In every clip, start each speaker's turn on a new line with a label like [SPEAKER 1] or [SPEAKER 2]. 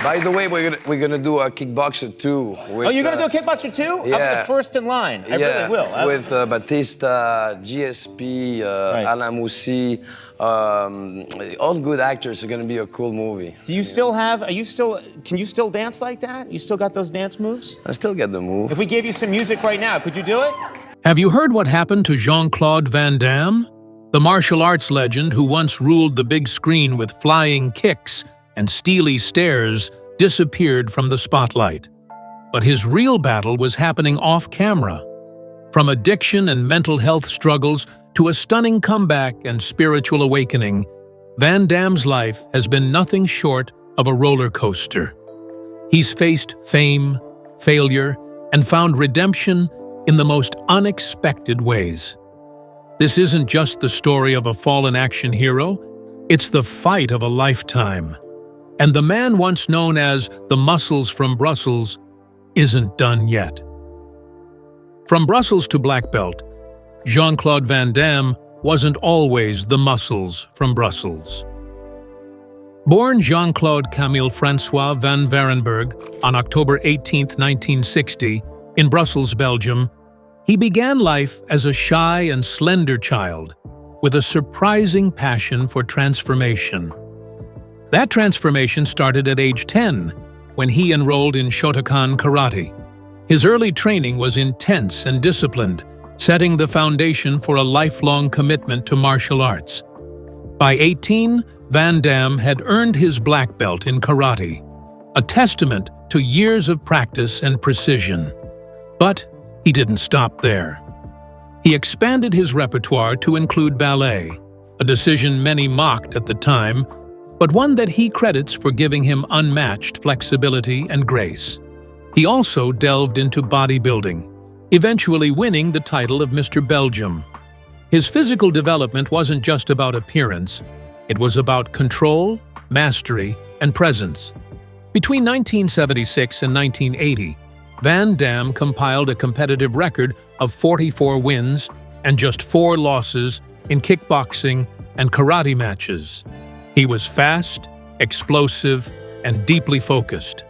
[SPEAKER 1] By the way, we're gonna do a kickboxer too.
[SPEAKER 2] Oh, you're gonna do a kickboxer too?
[SPEAKER 1] Yeah.
[SPEAKER 2] I'll be the first in line. I really will.
[SPEAKER 1] With Batista, GSP, Alain Moussi, all good actors. It's gonna be a cool movie.
[SPEAKER 2] Do you still can you still dance like that? You still got those dance moves?
[SPEAKER 1] I still get the move.
[SPEAKER 2] If we gave you some music right now, could you do it?
[SPEAKER 3] Have you heard what happened to Jean-Claude Van Damme? The martial arts legend who once ruled the big screen with flying kicks and steely stares disappeared from the spotlight. But his real battle was happening off-camera. From addiction and mental health struggles to a stunning comeback and spiritual awakening, Van Damme's life has been nothing short of a roller coaster. He's faced fame, failure, and found redemption in the most unexpected ways. This isn't just the story of a fallen action hero, it's the fight of a lifetime. And the man once known as the Muscles from Brussels isn't done yet. From Brussels to black belt, Jean-Claude Van Damme wasn't always the Muscles from Brussels. Born Jean-Claude Camille François van Varenberg on October 18, 1960, in Brussels, Belgium, he began life as a shy and slender child with a surprising passion for transformation. That transformation started at age 10, when he enrolled in Shotokan Karate. His early training was intense and disciplined, setting the foundation for a lifelong commitment to martial arts. By 18, Van Damme had earned his black belt in karate, a testament to years of practice and precision. But he didn't stop there. He expanded his repertoire to include ballet, a decision many mocked at the time, but one that he credits for giving him unmatched flexibility and grace. He also delved into bodybuilding, eventually winning the title of Mr. Belgium. His physical development wasn't just about appearance, it was about control, mastery, and presence. Between 1976 and 1980, Van Damme compiled a competitive record of 44 wins and just 4 losses in kickboxing and karate matches. He was fast, explosive, and deeply focused.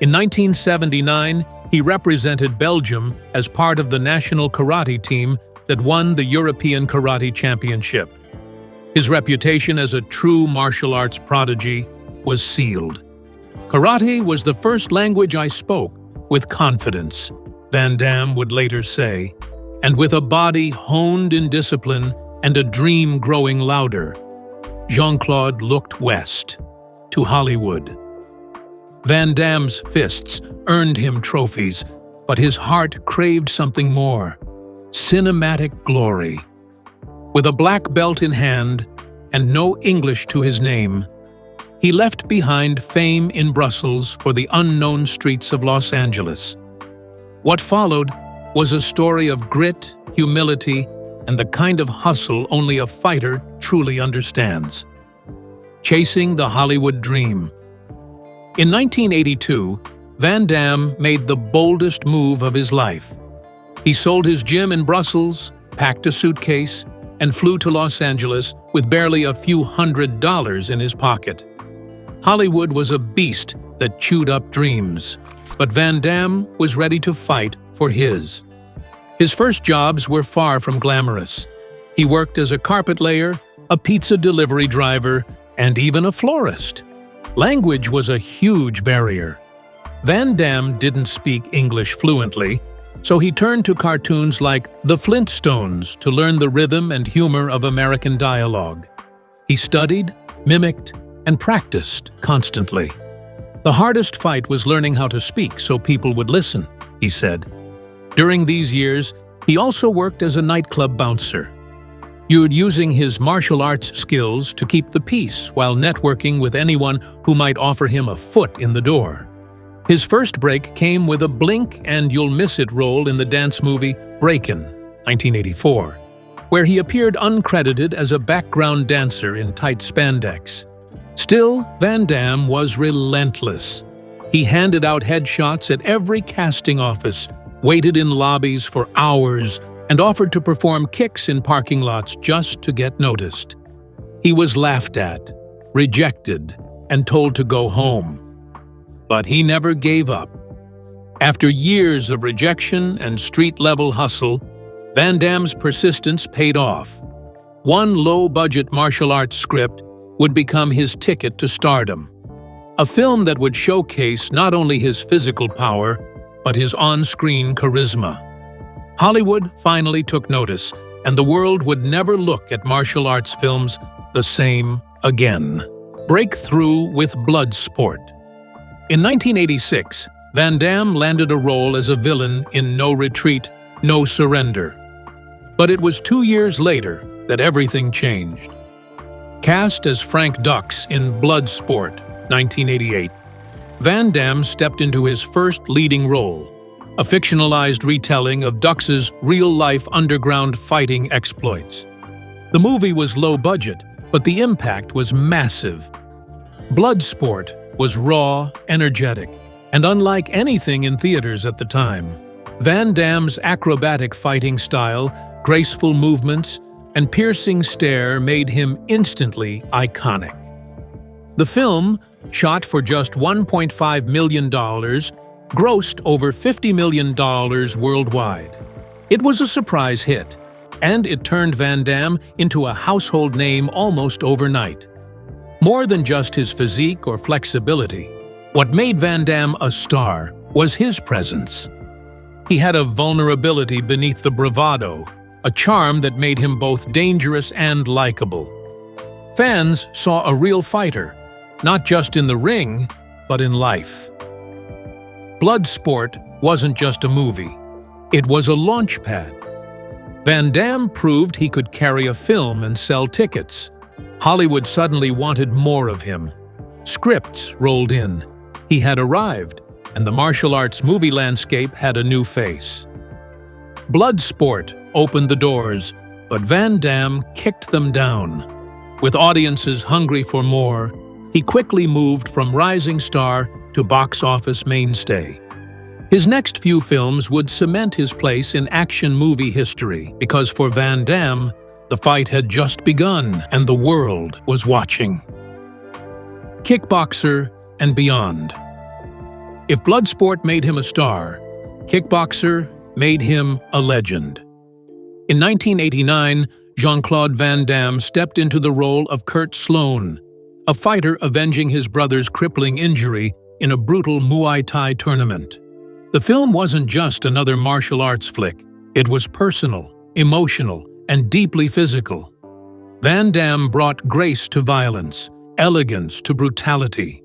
[SPEAKER 3] In 1979, he represented Belgium as part of the national karate team that won the European Karate Championship. His reputation as a true martial arts prodigy was sealed. "Karate was the first language I spoke with confidence," Van Damme would later say, and with a body honed in discipline and a dream growing louder, Jean-Claude looked west, to Hollywood. Van Damme's fists earned him trophies, but his heart craved something more: cinematic glory. With a black belt in hand and no English to his name, he left behind fame in Brussels for the unknown streets of Los Angeles. What followed was a story of grit, humility, and the kind of hustle only a fighter truly understands. Chasing the Hollywood dream. In 1982, Van Damme made the boldest move of his life. He sold his gym in Brussels, packed a suitcase, and flew to Los Angeles with barely a few $100s in his pocket. Hollywood was a beast that chewed up dreams, but Van Damme was ready to fight for his. His first jobs were far from glamorous. He worked as a carpet layer, a pizza delivery driver, and even a florist. Language was a huge barrier. Van Damme didn't speak English fluently, so he turned to cartoons like The Flintstones to learn the rhythm and humor of American dialogue. He studied, mimicked, and practiced constantly. The hardest fight was learning how to speak so people would listen, he said. During these years, he also worked as a nightclub bouncer, using his martial arts skills to keep the peace while networking with anyone who might offer him a foot in the door. His first break came with a blink and you'll miss it role in the dance movie Breakin', 1984, where he appeared uncredited as a background dancer in tight spandex. Still, Van Damme was relentless. He handed out headshots at every casting office, waited in lobbies for hours, and offered to perform kicks in parking lots just to get noticed. He was laughed at, rejected, and told to go home. But he never gave up. After years of rejection and street-level hustle, Van Damme's persistence paid off. One low-budget martial arts script would become his ticket to stardom. A film that would showcase not only his physical power, but his on-screen charisma. Hollywood finally took notice, and the world would never look at martial arts films the same again. Breakthrough with Bloodsport. In 1986, Van Damme landed a role as a villain in No Retreat, No Surrender. But it was 2 years later that everything changed. Cast as Frank Dux in Bloodsport, 1988, Van Damme stepped into his first leading role, a fictionalized retelling of Dux's real-life underground fighting exploits. The movie was low budget, but the impact was massive. Bloodsport was raw, energetic, and unlike anything in theaters at the time. Van Damme's acrobatic fighting style, graceful movements, and piercing stare made him instantly iconic. The film, shot for just $1.5 million, grossed over $50 million worldwide. It was a surprise hit, and it turned Van Damme into a household name almost overnight. More than just his physique or flexibility, what made Van Damme a star was his presence. He had a vulnerability beneath the bravado, a charm that made him both dangerous and likable. Fans saw a real fighter, not just in the ring, but in life. Bloodsport wasn't just a movie. It was a launchpad. Van Damme proved he could carry a film and sell tickets. Hollywood suddenly wanted more of him. Scripts rolled in. He had arrived, and the martial arts movie landscape had a new face. Bloodsport opened the doors, but Van Damme kicked them down. With audiences hungry for more, he quickly moved from rising star to box office mainstay. His next few films would cement his place in action movie history, because for Van Damme, the fight had just begun and the world was watching. Kickboxer and beyond. If Bloodsport made him a star, Kickboxer made him a legend. In 1989, Jean-Claude Van Damme stepped into the role of Kurt Sloan, a fighter avenging his brother's crippling injury in a brutal Muay Thai tournament. The film wasn't just another martial arts flick. It was personal, emotional, and deeply physical. Van Damme brought grace to violence, elegance to brutality.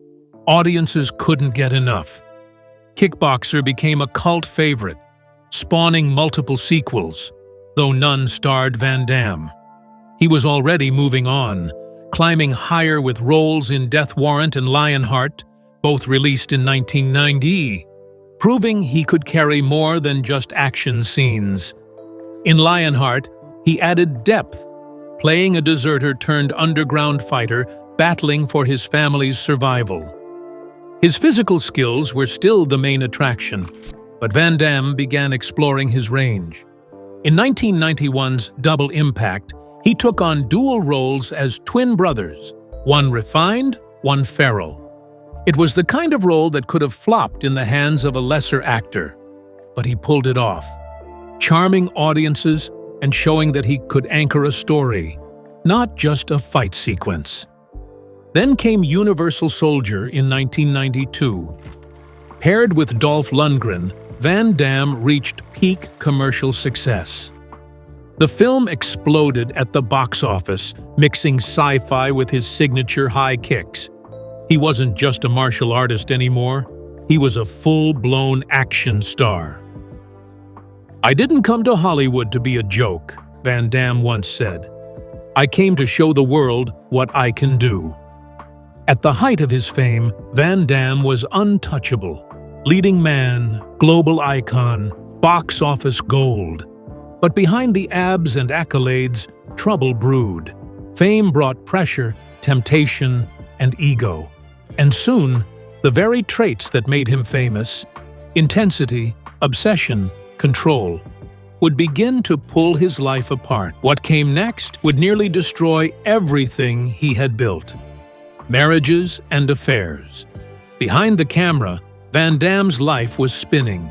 [SPEAKER 3] Audiences couldn't get enough. Kickboxer became a cult favorite, spawning multiple sequels, though none starred Van Damme. He was already moving on, climbing higher with roles in Death Warrant and Lionheart, both released in 1990, proving he could carry more than just action scenes. In Lionheart, he added depth, playing a deserter-turned-underground fighter battling for his family's survival. His physical skills were still the main attraction, but Van Damme began exploring his range. In 1991's Double Impact, he took on dual roles as twin brothers, one refined, one feral. It was the kind of role that could have flopped in the hands of a lesser actor, but he pulled it off, charming audiences and showing that he could anchor a story, not just a fight sequence. Then came Universal Soldier in 1992. Paired with Dolph Lundgren, Van Damme reached peak commercial success. The film exploded at the box office, mixing sci-fi with his signature high kicks. He wasn't just a martial artist anymore, he was a full-blown action star. "I didn't come to Hollywood to be a joke," Van Damme once said. "I came to show the world what I can do." At the height of his fame, Van Damme was untouchable. Leading man, global icon, box office gold. But behind the abs and accolades, trouble brewed. Fame brought pressure, temptation, and ego. And soon, the very traits that made him famous, intensity, obsession, control, would begin to pull his life apart. What came next would nearly destroy everything he had built. Marriages and affairs. Behind the camera, Van Damme's life was spinning.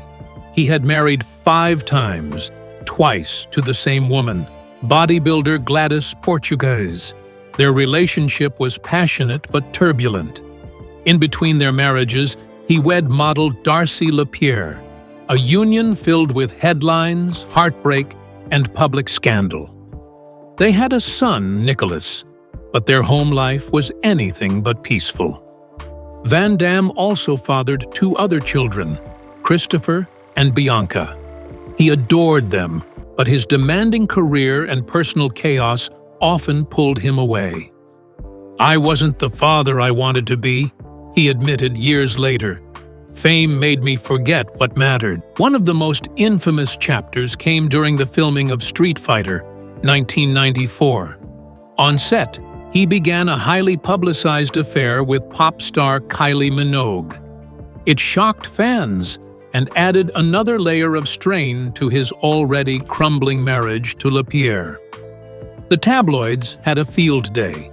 [SPEAKER 3] He had married 5 times, twice to the same woman, bodybuilder Gladys Portugues. Their relationship was passionate but turbulent. In between their marriages, he wed model Darcy Lapierre, a union filled with headlines, heartbreak, and public scandal. They had a son, Nicholas, but their home life was anything but peaceful. Van Damme also fathered 2 other children, Christopher and Bianca. He adored them, but his demanding career and personal chaos often pulled him away. "I wasn't the father I wanted to be," he admitted years later. "Fame made me forget what mattered." One of the most infamous chapters came during the filming of Street Fighter, 1994. On set, he began a highly publicized affair with pop star Kylie Minogue. It shocked fans and added another layer of strain to his already crumbling marriage to Lapierre. The tabloids had a field day.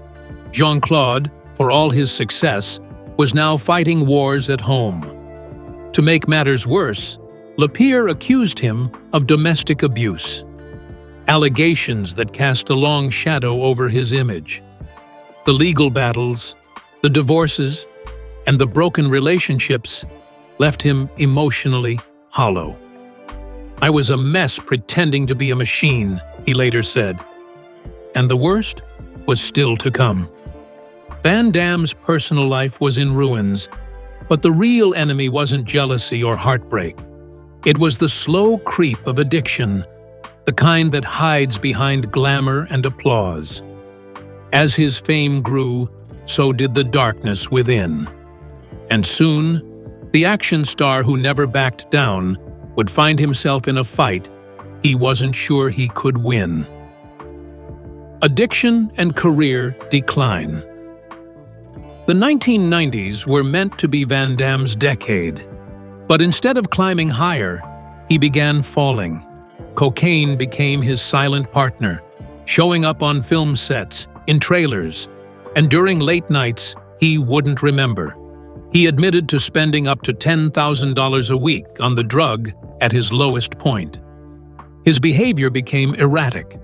[SPEAKER 3] Jean-Claude, for all his success, was now fighting wars at home. To make matters worse, Lapierre accused him of domestic abuse. Allegations that cast a long shadow over his image. The legal battles, the divorces, and the broken relationships left him emotionally hollow. "I was a mess pretending to be a machine," he later said. And the worst was still to come. Van Damme's personal life was in ruins, but the real enemy wasn't jealousy or heartbreak. It was the slow creep of addiction, the kind that hides behind glamour and applause. As his fame grew, so did the darkness within. And soon, the action star who never backed down would find himself in a fight he wasn't sure he could win. Addiction and career decline. The 1990s were meant to be Van Damme's decade, but instead of climbing higher, he began falling. Cocaine became his silent partner, showing up on film sets, in trailers, and during late nights he wouldn't remember. He admitted to spending up to $10,000 a week on the drug at his lowest point. His behavior became erratic.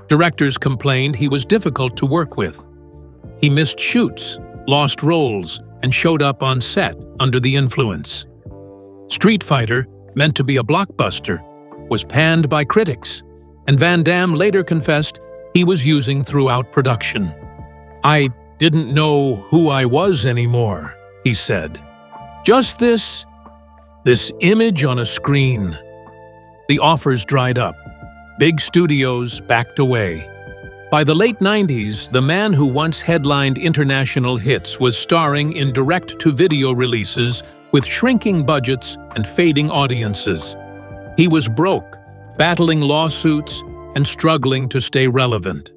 [SPEAKER 3] Directors complained he was difficult to work with. He missed shoots, lost roles, and showed up on set under the influence. Street Fighter, meant to be a blockbuster, was panned by critics, and Van Damme later confessed he was using throughout production. "I didn't know who I was anymore," he said. "Just this image on a screen." The offers dried up. Big studios backed away. By the late 90s, the man who once headlined international hits was starring in direct-to-video releases with shrinking budgets and fading audiences. He was broke, battling lawsuits, and struggling to stay relevant.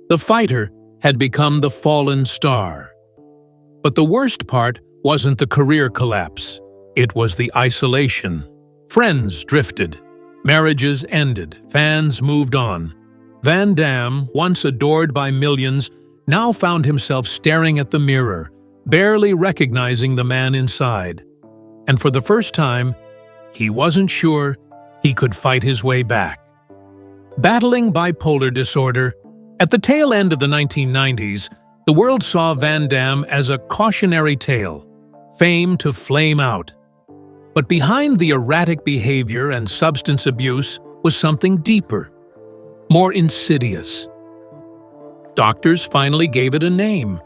[SPEAKER 3] The fighter had become the fallen star. But the worst part wasn't the career collapse. It was the isolation. Friends drifted. Marriages ended. Fans moved on. Van Damme, once adored by millions, now found himself staring at the mirror, barely recognizing the man inside. And for the first time, he wasn't sure he could fight his way back. Battling bipolar disorder, at the tail end of the 1990s, the world saw Van Damme as a cautionary tale, fame to flame out. But behind the erratic behavior and substance abuse was something deeper, more insidious. Doctors finally gave it a name: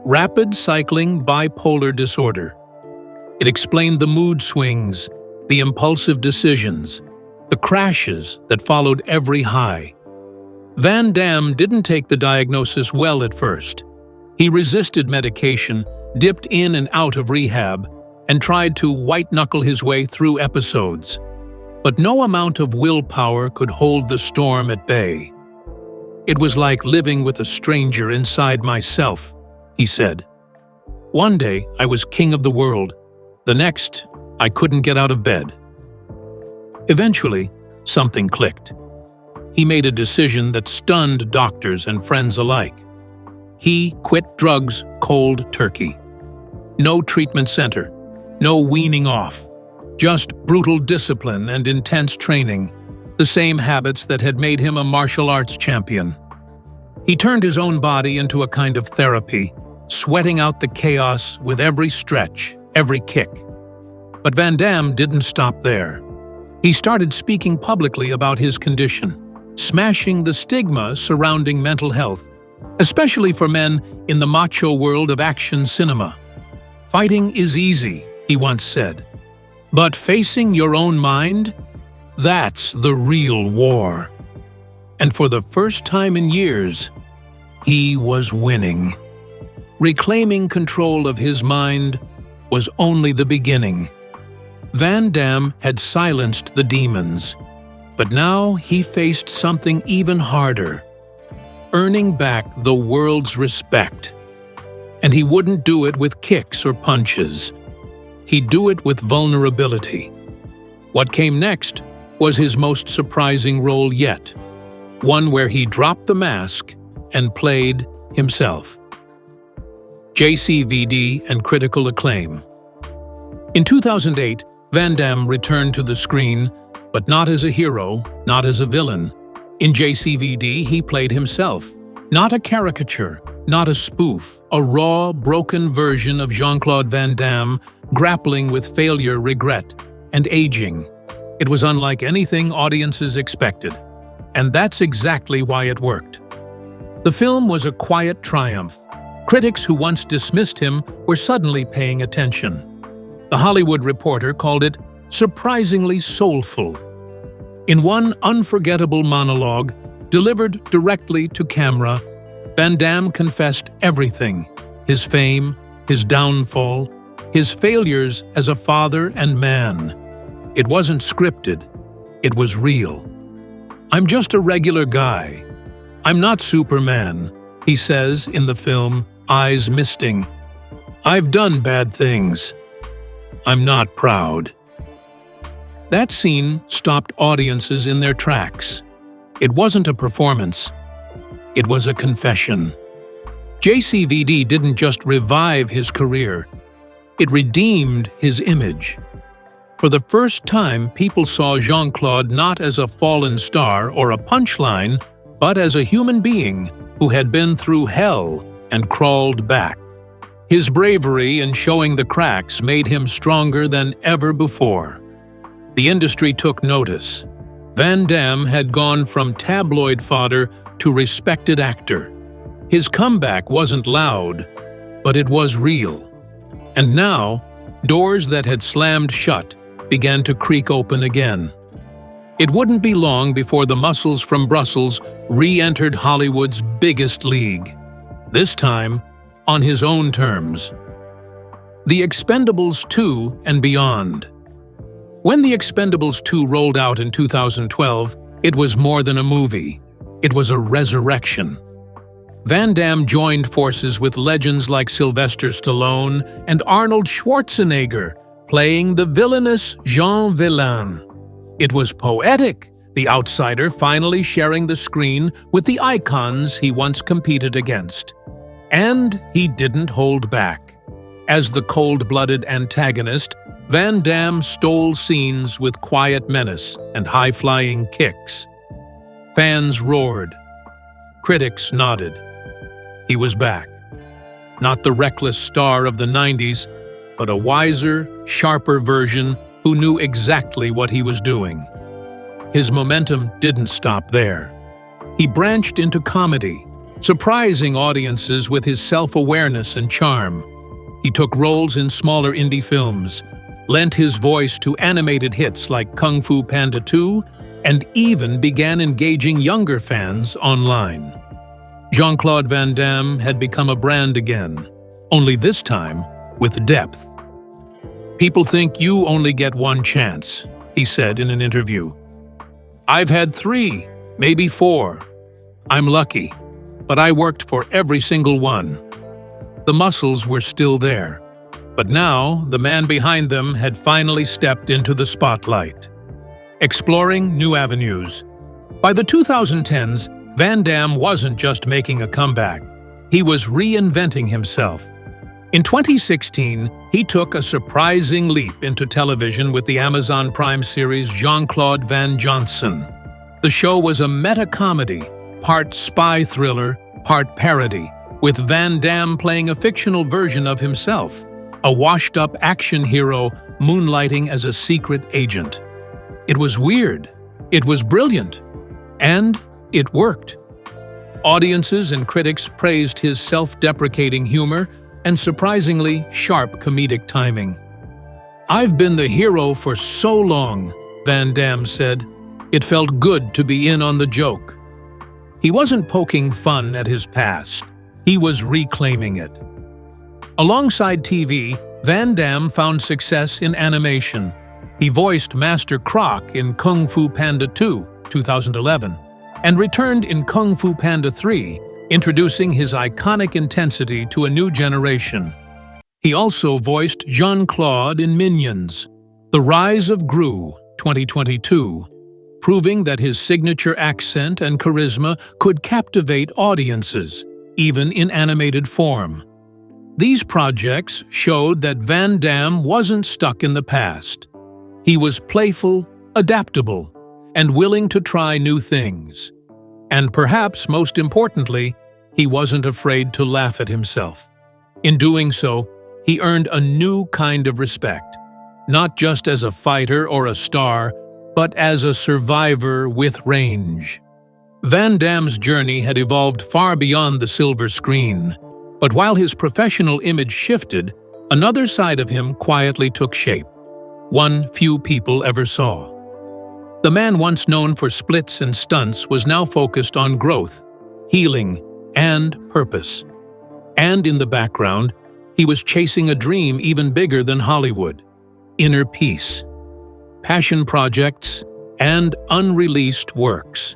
[SPEAKER 3] rapid cycling bipolar disorder. It explained the mood swings, the impulsive decisions, the crashes that followed every high. Van Damme didn't take the diagnosis well at first. He resisted medication, dipped in and out of rehab, and tried to white-knuckle his way through episodes. But no amount of willpower could hold the storm at bay. "It was like living with a stranger inside myself," he said. "One day I was king of the world. The next, I couldn't get out of bed." Eventually, something clicked. He made a decision that stunned doctors and friends alike. He quit drugs cold turkey. No treatment center, no weaning off. Just brutal discipline and intense training, the same habits that had made him a martial arts champion. He turned his own body into a kind of therapy, sweating out the chaos with every stretch, every kick. But Van Damme didn't stop there. He started speaking publicly about his condition, smashing the stigma surrounding mental health, especially for men in the macho world of action cinema. "Fighting is easy," he once said. "But facing your own mind? That's the real war." And for the first time in years, he was winning. Reclaiming control of his mind was only the beginning. Van Damme had silenced the demons, but now he faced something even harder: earning back the world's respect. And he wouldn't do it with kicks or punches. He'd do it with vulnerability. What came next was his most surprising role yet, one where he dropped the mask and played himself. JCVD and critical acclaim. In 2008, Van Damme returned to the screen, but not as a hero, not as a villain. In JCVD, he played himself. Not a caricature, not a spoof, a raw, broken version of Jean-Claude Van Damme grappling with failure, regret, and aging. It was unlike anything audiences expected, and that's exactly why it worked. The film was a quiet triumph. Critics who once dismissed him were suddenly paying attention. The Hollywood Reporter called it surprisingly soulful. In one unforgettable monologue, delivered directly to camera, Van Damme confessed everything: his fame, his downfall, his failures as a father and man. It wasn't scripted, it was real. "I'm just a regular guy. I'm not Superman," he says in the film, eyes misting. "I've done bad things. I'm not proud." That scene stopped audiences in their tracks. It wasn't a performance. It was a confession. JCVD didn't just revive his career. It redeemed his image. For the first time, people saw Jean-Claude not as a fallen star or a punchline, but as a human being who had been through hell and crawled back. His bravery in showing the cracks made him stronger than ever before. The industry took notice. Van Damme had gone from tabloid fodder to respected actor. His comeback wasn't loud, but it was real. And now, doors that had slammed shut began to creak open again. It wouldn't be long before the muscles from Brussels re-entered Hollywood's biggest league. This time, on his own terms. The Expendables 2 and beyond. When The Expendables 2 rolled out in 2012, it was more than a movie. It was a resurrection. Van Damme joined forces with legends like Sylvester Stallone and Arnold Schwarzenegger, playing the villainous Jean Villain. It was poetic, the outsider finally sharing the screen with the icons he once competed against. And he didn't hold back. As the cold-blooded antagonist, Van Damme stole scenes with quiet menace and high-flying kicks. Fans roared. Critics nodded. He was back. Not the reckless star of the 90s, but a wiser, sharper version who knew exactly what he was doing. His momentum didn't stop there. He branched into comedy, surprising audiences with his self-awareness and charm. He took roles in smaller indie films, lent his voice to animated hits like Kung Fu Panda 2, and even began engaging younger fans online. Jean-Claude Van Damme had become a brand again, only this time with depth. "People think you only get one chance," he said in an interview. "I've had 3, maybe 4. I'm lucky, but I worked for every single one." The muscles were still there, but now the man behind them had finally stepped into the spotlight, exploring new avenues. By the 2010s, Van Damme wasn't just making a comeback. He was reinventing himself. In 2016, he took a surprising leap into television with the Amazon Prime series Jean-Claude Van Damme. The show was a meta-comedy, part spy thriller, part parody, with Van Damme playing a fictional version of himself, a washed-up action hero moonlighting as a secret agent. It was weird, it was brilliant, and it worked. Audiences and critics praised his self-deprecating humor and surprisingly sharp comedic timing. "I've been the hero for so long," Van Damme said. "It felt good to be in on the joke." He wasn't poking fun at his past. He was reclaiming it. Alongside TV, Van Damme found success in animation. He voiced Master Croc in Kung Fu Panda 2, 2011, and returned in Kung Fu Panda 3, introducing his iconic intensity to a new generation. He also voiced Jean-Claude in Minions: The Rise of Gru, 2022, proving that his signature accent and charisma could captivate audiences, even in animated form. These projects showed that Van Damme wasn't stuck in the past. He was playful, adaptable, and willing to try new things. And perhaps most importantly, he wasn't afraid to laugh at himself. In doing so, he earned a new kind of respect, not just as a fighter or a star, but as a survivor with range. Van Damme's journey had evolved far beyond the silver screen, but while his professional image shifted, another side of him quietly took shape, one few people ever saw. The man once known for splits and stunts was now focused on growth, healing, and purpose. And in the background, he was chasing a dream even bigger than Hollywood: inner peace, passion projects, and unreleased works.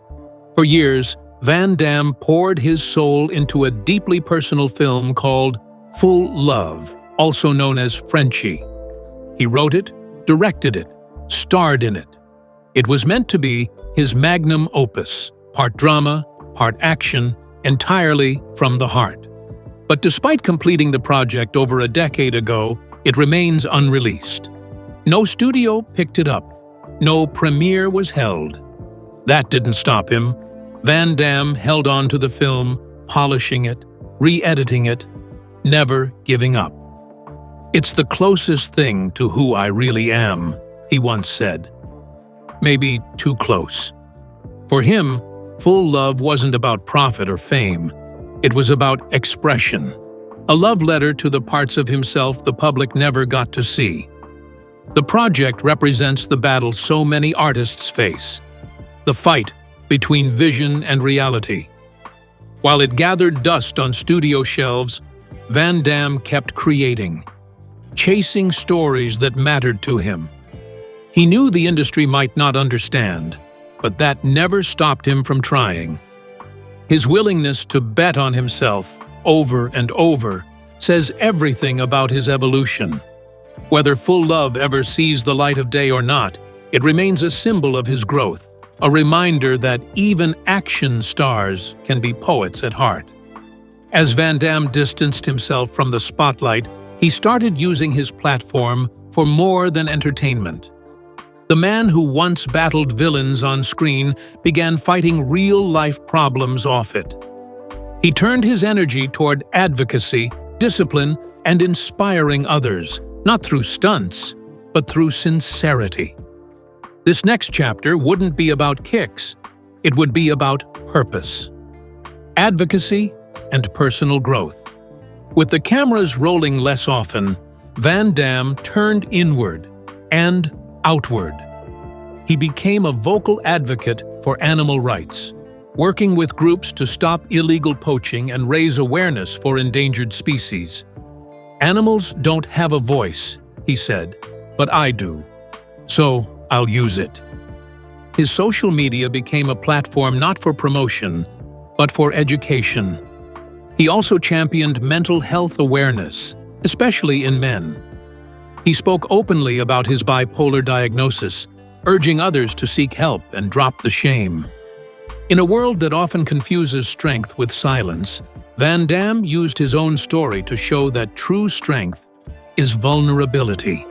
[SPEAKER 3] For years, Van Damme poured his soul into a deeply personal film called Full Love, also known as Frenchie. He wrote it, directed it, starred in it. It was meant to be his magnum opus, part drama, part action, entirely from the heart. But despite completing the project over a decade ago, it remains unreleased. No studio picked it up. No premiere was held. That didn't stop him. Van Damme held on to the film, polishing it, re-editing it, never giving up. "It's the closest thing to who I really am," he once said. Maybe too close. For him, Full Love wasn't about profit or fame. It was about expression, a love letter to the parts of himself the public never got to see. The project represents the battle so many artists face, the fight between vision and reality. While it gathered dust on studio shelves, Van Damme kept creating, chasing stories that mattered to him. He knew the industry might not understand, but that never stopped him from trying. His willingness to bet on himself over and over says everything about his evolution. Whether Full Love ever sees the light of day or not, it remains a symbol of his growth, a reminder that even action stars can be poets at heart. As Van Damme distanced himself from the spotlight, he started using his platform for more than entertainment. The man who once battled villains on screen began fighting real-life problems off it. He turned his energy toward advocacy, discipline, and inspiring others, not through stunts, but through sincerity. This next chapter wouldn't be about kicks, it would be about purpose, advocacy, and personal growth. With the cameras rolling less often, Van Damme turned inward and outward. He became a vocal advocate for animal rights, working with groups to stop illegal poaching and raise awareness for endangered species. "Animals don't have a voice," he said, "but I do. So I'll use it." His social media became a platform not for promotion, but for education. He also championed mental health awareness, especially in men. He spoke openly about his bipolar diagnosis, urging others to seek help and drop the shame. In a world that often confuses strength with silence, Van Damme used his own story to show that true strength is vulnerability.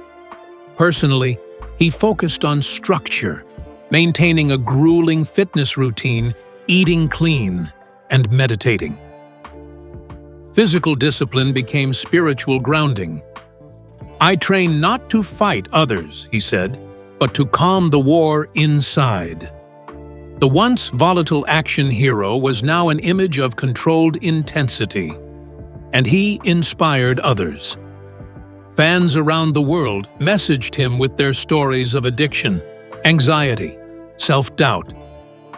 [SPEAKER 3] Personally, he focused on structure, maintaining a grueling fitness routine, eating clean, and meditating. Physical discipline became spiritual grounding. "I train not to fight others," he said, "but to calm the war inside." The once volatile action hero was now an image of controlled intensity, and he inspired others. Fans around the world messaged him with their stories of addiction, anxiety, self-doubt,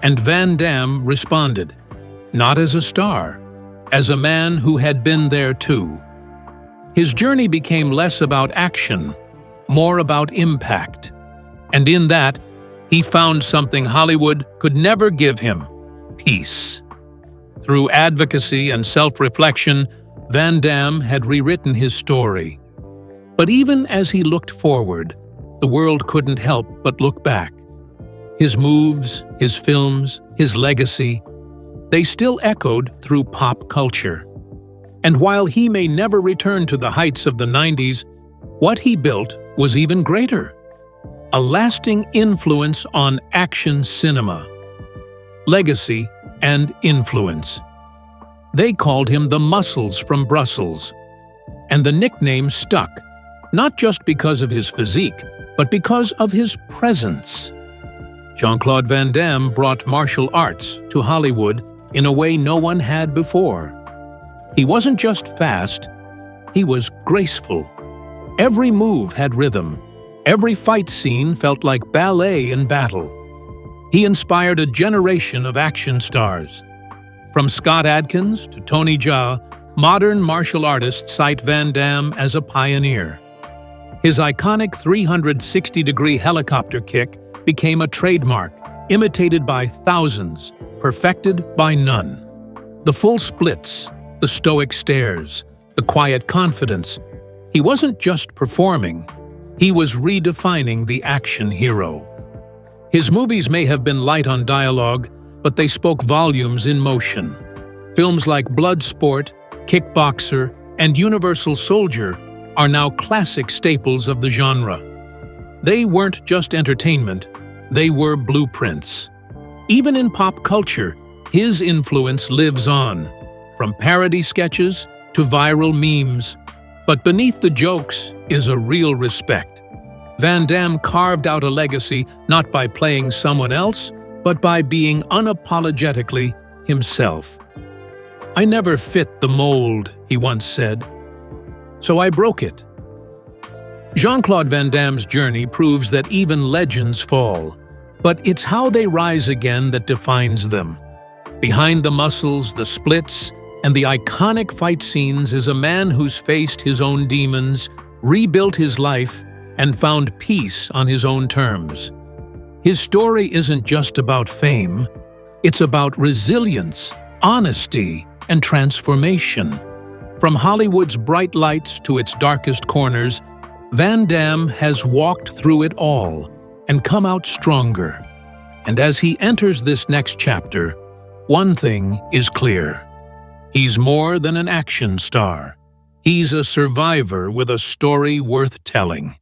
[SPEAKER 3] and Van Damme responded, not as a star, as a man who had been there too. His journey became less about action, more about impact, and in that, he found something Hollywood could never give him: peace. Through advocacy and self-reflection, Van Damme had rewritten his story. But even as he looked forward, the world couldn't help but look back. His moves, his films, his legacy, they still echoed through pop culture. And while he may never return to the heights of the 90s, what he built was even greater: a lasting influence on action cinema. Legacy and influence. They called him the Muscles from Brussels, and the nickname stuck, not just because of his physique, but because of his presence. Jean-Claude Van Damme brought martial arts to Hollywood in a way no one had before. He wasn't just fast, he was graceful. Every move had rhythm. Every fight scene felt like ballet in battle. He inspired a generation of action stars. From Scott Adkins to Tony Jaa, modern martial artists cite Van Damme as a pioneer. His iconic 360-degree helicopter kick became a trademark, imitated by thousands, perfected by none. The full splits, the stoic stares, the quiet confidence. He wasn't just performing, he was redefining the action hero. His movies may have been light on dialogue, but they spoke volumes in motion. Films like Bloodsport, Kickboxer, and Universal Soldier are now classic staples of the genre. They weren't just entertainment, they were blueprints. Even in pop culture, his influence lives on, from parody sketches to viral memes. But beneath the jokes is a real respect. Van Damme carved out a legacy not by playing someone else, but by being unapologetically himself. "I never fit the mold," he once said, "so I broke it." Jean-Claude Van Damme's journey proves that even legends fall, but it's how they rise again that defines them. Behind the muscles, the splits, and the iconic fight scenes is a man who's faced his own demons, rebuilt his life, and found peace on his own terms. His story isn't just about fame, it's about resilience, honesty, and transformation. From Hollywood's bright lights to its darkest corners, Van Damme has walked through it all and come out stronger. And as he enters this next chapter, one thing is clear. He's more than an action star. He's a survivor with a story worth telling.